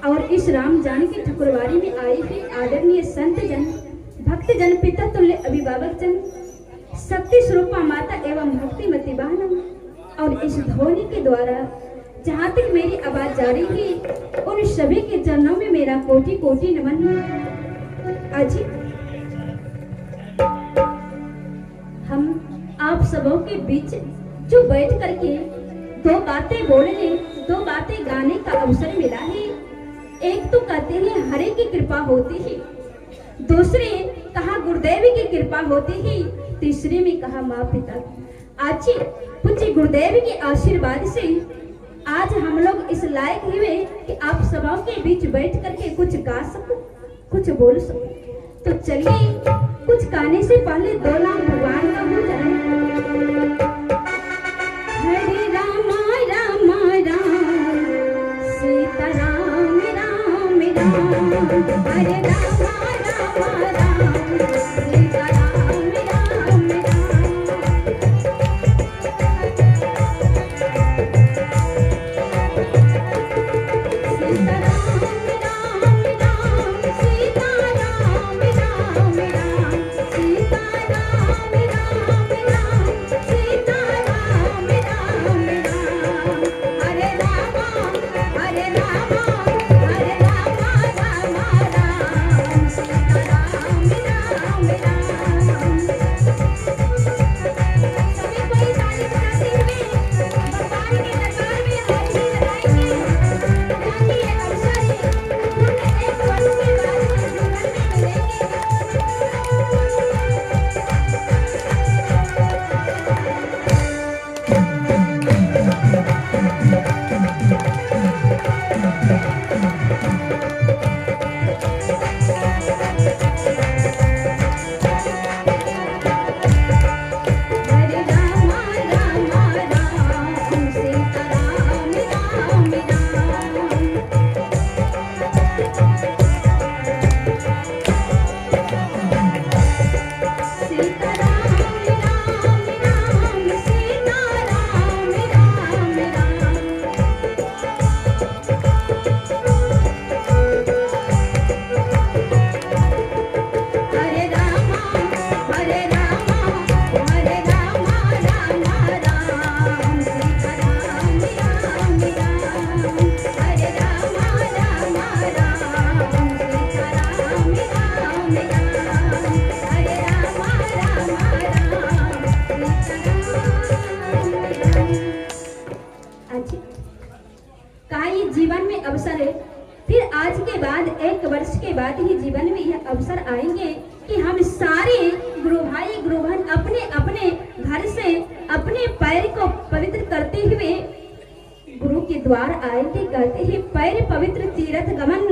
और इस राम जानकी ठकुरवारी में आए हुए आदरणीय संत जन, भक्त जन, पिता तुल्य अभिभावक जन, शक्ति स्वरूपा माता एवं भक्तिमती बहनों, और इस ध्वनि के द्वारा जहाँ तक मेरी आवाज जा रही है उन सभी के चरणों में मेरा कोटि कोटि नमन है। आज हम आप सबों के बीच जो बैठ करके दो बातें बोलने, दो बातें गाने का अवसर मिला है। एक तो कहते हैं हरे की कृपा होती है, दूसरे कहा गुरुदेव की कृपा होती है, तीसरे में कहा माँ पिता। आज पूज्य गुरुदेव के आशीर्वाद से आज हम लोग इस लायक हुए कि आप सबों के बीच बैठ करके कुछ गा सको, कुछ बोल सको। तो चलिए कुछ गाने से पहले दो नाम भगवान का हो जाए। हरे राम राम राम सीता राम राम राम, हरे राम राम राम सीता राम राम राम। जीवन में अवसर है, फिर आज के बाद 1 वर्ष के बाद ही जीवन में यह अवसर आएंगे कि हम सारे गुरु भाई गुरु बहन अपने अपने घर से अपने पैर को पवित्र करते हुए गुरु के द्वार आएंगे। कहते हैं पैर पवित्र तीर्थ गमन,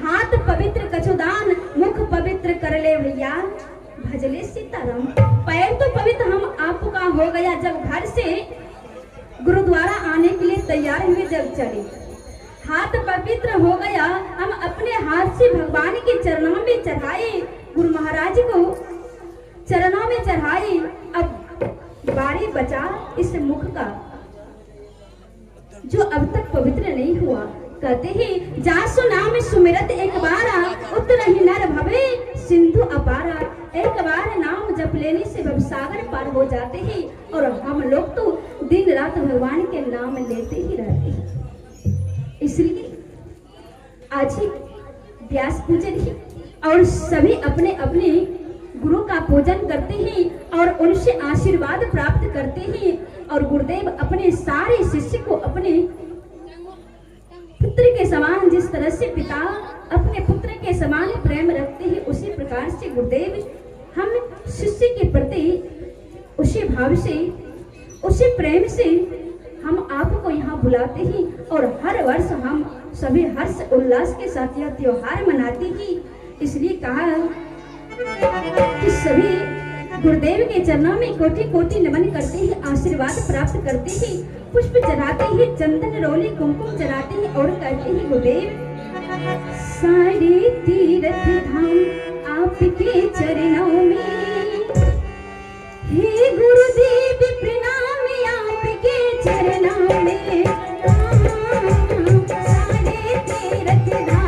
हाथ पवित्र कछुदान, मुख पवित्र कर ले भैया भजले सीताराम। पैर तो पवित्र हम आपका हो गया जब घर से गुरुद्वारा आने के लिए तैयार हुए, जब चले। हाथ पवित्र हो गया, हम अपने हाथ से भगवान के चरणों में चढ़ाए, गुरु महाराज को चरणों में चढ़ाए। अब बारी बचा इस मुख का जो अब तक पवित्र नहीं हुआ। कहते हैं जासु नाम सुमिरत एक बारा, उतरहि नर भवे सिंधु अपारा। एक बार नाम जप लेने से भवसागर पार हो जाते हैं, और हम लोग तो दिन रात भगवान के नाम लेते ही रहते हैं। इसलिए आज ही व्यास पूजन ही और सभी अपने अपने गुरु का पूजन करते हैं और उनसे आशीर्वाद प्राप्त करते हैं। और गुरुदेव अपने सारे शिष्य को अपने पुत्र के समान, जिस तरह से पिता अपने पुत्र के समान प्रेम रखते हैं, उसी प्रकार से गुरुदेव हम शिष्य के प्रति उसी भाव से, उसी प्रेम से हम आपको यहाँ बुलाते हैं। और हर वर्ष हम सभी हर्ष उल्लास के साथ यह त्योहार मनाते हैं। इसलिए कहा कि सभी गुरुदेव के चरणों में कोटि कोटि नमन करते हैं, आशीर्वाद प्राप्त करते हैं, पुष्प चढ़ाते हैं, चंदन रोली कुमकुम चढ़ाते हैं और कहते हैं गुरुदेव सारे तीर्थ धाम आपके चरणों में, हे गुरुदेव प्रणाम आपके चरणों में। सारे तीर्थ धाम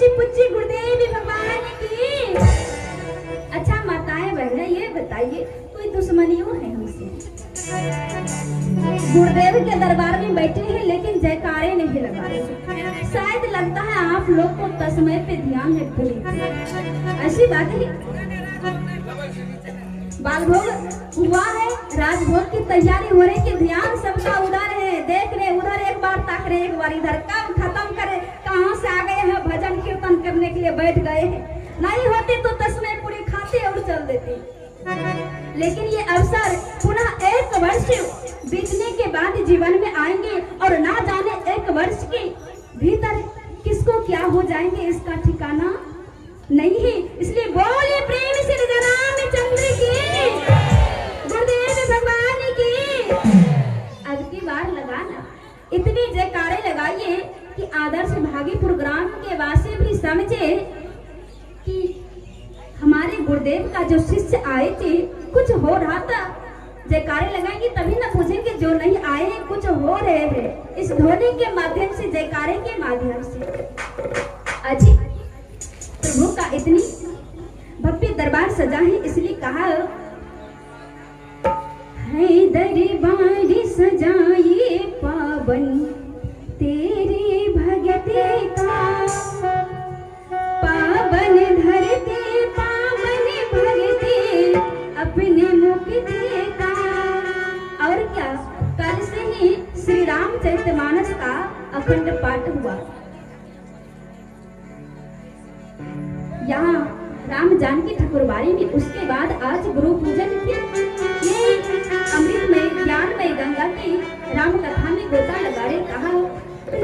ऐसी पुच्ची गुरुदेव भगवान की। अच्छा माताएं बहनें ये बताइए, कोई दुश्मनियों है हमसे? गुरुदेव के दरबार में बैठे हैं लेकिन जयकारे नहीं लगा रहे। शायद लगता है आप लोग को तस्मय पे ध्यान है पूरी। ऐसी बात है। बालभोग हुआ है, राजभोग की तैयारी हो रही कि ध्यान सबका उधर है, देख रहे उधर, एक बार ताक रहे, एक बार इधर। कब खत्म करे, कहाँ से आ गए हैं, भजन कीर्तन करने के लिए बैठ गए हैं। नहीं होते तो तस्मय पूरी खाते और चल देते। लेकिन ये अवसर पुनः एक वर्ष बीतने के बाद जीवन में आएंगे और ना जाने एक वर्ष के भीतर किसको क्या हो जाएंगे इसका ठिकाना नहीं है। इसलिए बोले प्रेम से रामचंद्र की, गुरुदेव भगवान की। अब की बार लगाना इतनी जयकारे लगाइए कि आदर्श भागीपुर ग्राम के वासी भी समझे कि हमारे गुरुदेव का जो शिष्य आए थे कुछ हो रहा था। जयकारे लगाएंगे तभी ना पूछेंगे जो नहीं आए हैं कुछ हो रहे हैं। इस ध्वनि के माध्यम से, जयकारे के माध्यम से अजी प्रभु का इतनी भव्य दरबार सजा है। इसलिए कहा है दरबार सजाए पावन तेरे भगते का, पावन धरते पावन भगते अपने मुख देखा। और क्या, कल से ही श्री रामचरितमानस का अखंड पाठ हुआ। यहाँ राम जानकी ठाकुरबाड़ी में। उसके बाद आज गुरु पूजन ये अमृतमय ज्ञानमय गंगा की राम कथा में गोता लगा रहे। कहा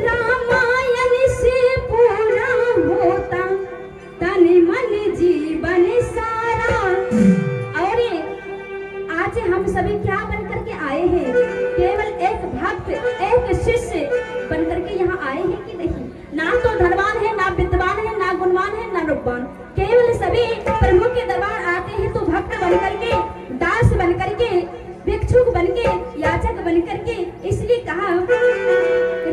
रामायण से पूरा होता तन मन जीवन सारा। और आज हम सभी क्या बन करके आए हैं? केवल एक भक्त, एक शिष्य बन करके यहाँ आए हैं कि नहीं? ना तो धनवान है, ना विद्वान है, ना गुणवान है, ना रूपवान। केवल सभी प्रभु के दरबार आते हैं तो भक्त बन करके, दास बन करके, भिक्षुक बन के, याचक बन करके। इसलिए कहा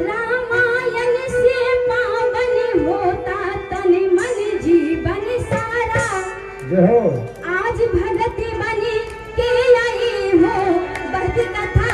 रामायण से पावन होता तन मन जीवन सारा। आज भगत बने के आई हो, भक्त कथा